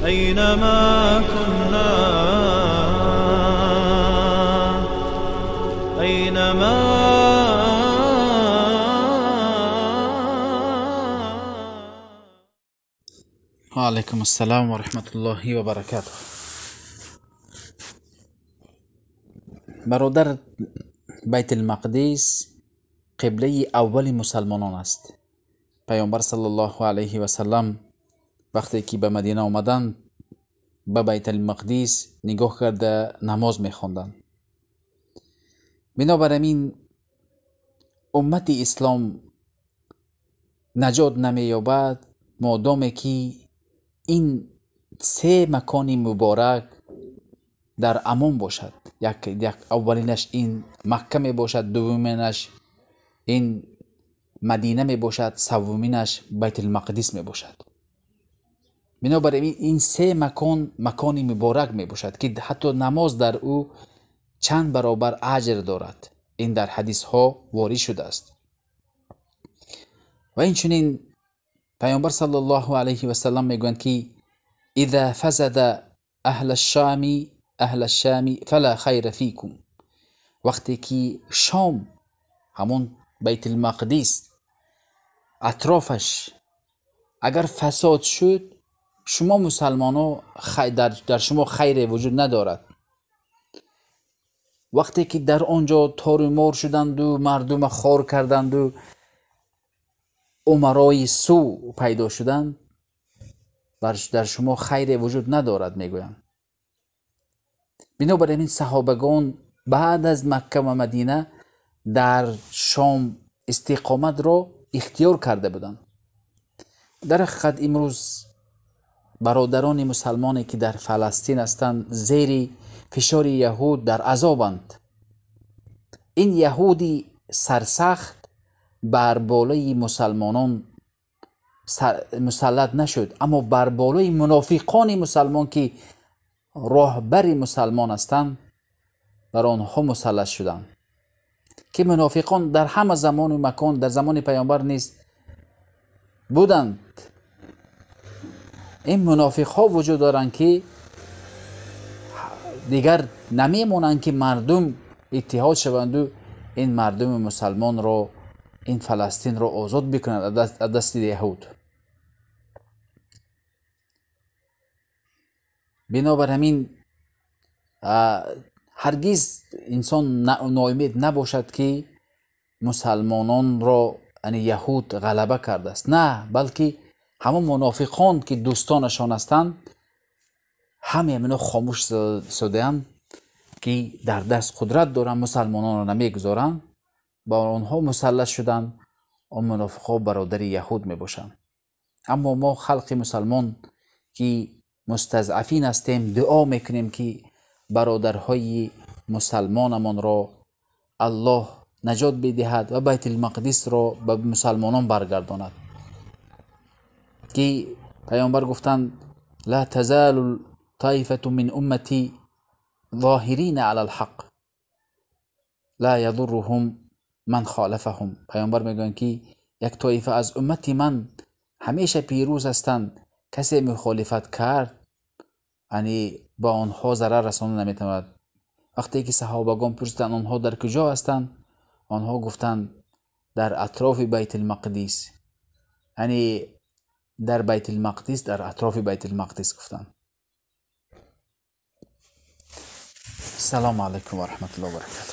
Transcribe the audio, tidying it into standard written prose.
أينما كنا أينما وعلیکم السلام و رحمت الله و برکاته. برادر، بیت المقدس قبله اول مسلمانان است. پیامبر صلی الله علیه و سلم وقتی که به مدینه آمدند به بیت المقدس نگاه کرده نماز میخواندند. بنابراین امت اسلام نجات نمییابد مادامی که این سه مکان مبارک در امان باشد. یک اولینش این مکه می باشد، دومینش این مدینه می باشد، سومینش بیت المقدس می باشد. بنابراین این سه مکان مبارک می باشد که حتی نماز در او چند برابر اجر دارد. این در حدیث ها وارد شده است. و این چنین پیامبر صلی الله علیه و سلم میگویند که اذا فسد اهل الشام فلا خیر فیکم. وقتی که شام، همون بیت المقدس، اطرافش اگر فساد شد، شما مسلمانان در شما خیر وجود ندارد. وقتی که در آنجا تار و مار شدند و مردم خوار کردند و امرای سو پیدا شدند، در شما خیر وجود ندارد میگویند. بنابراین صحابگان بعد از مکه و مدینه در شام استقامت را اختیار کرده بودند. در حقیقت امروز برادران مسلمانی که در فلسطین هستند زیر فشار یهود در عذابند. این یهودی سرسخت بر بالای مسلمانان مسلط نشد، اما بر بالای منافقان مسلمان که راهبر مسلمان هستند بر آنها مسلط شدند. که منافقان در همه زمان و مکان در زمان پیامبر نیز بودند. این منافق ها وجود دارند که دیگر نمیمونند که مردم اتحاد شوند و این مردم مسلمان را، این فلسطین را آزاد بکنند از دست یهود. بنابراین هرگز انسان ناامید نباشد که مسلمانان را یعنی یهود غلبه کرده است. نه، بلکه همون منافقان که دوستانشان هستند همه اینا خاموش شده‌اند که در دست قدرت دارن، مسلمانان را نمیگذارند، با آنها مسلط شدند. آن منافقا برادر یهود میباشند. اما ما خلق مسلمان که مستضعفین هستیم دعا میکنیم که برادرهای مسلمانمان را الله نجات بدهد و بیت المقدس را به مسلمانان برگرداند. که پیامبر گفتند لا تزال طائفة من امتی ظاهرین علی الحق لا یضرهم من خالفهم. پیامبر میگویند که یک طایفه از امتی من همیشه پیروز هستند، کسی مخالفت کرد یعنی با آنها ضرر رساندن نمیتواند. وقتی که صحابگان پرسیدند آنها در کجا هستند، آنها گفتند در اطراف بیت المقدس، یعنی در بیت المقدس، در اطراف بیت المقدس گفتند. السلام علیکم و رحمت الله و برکاته.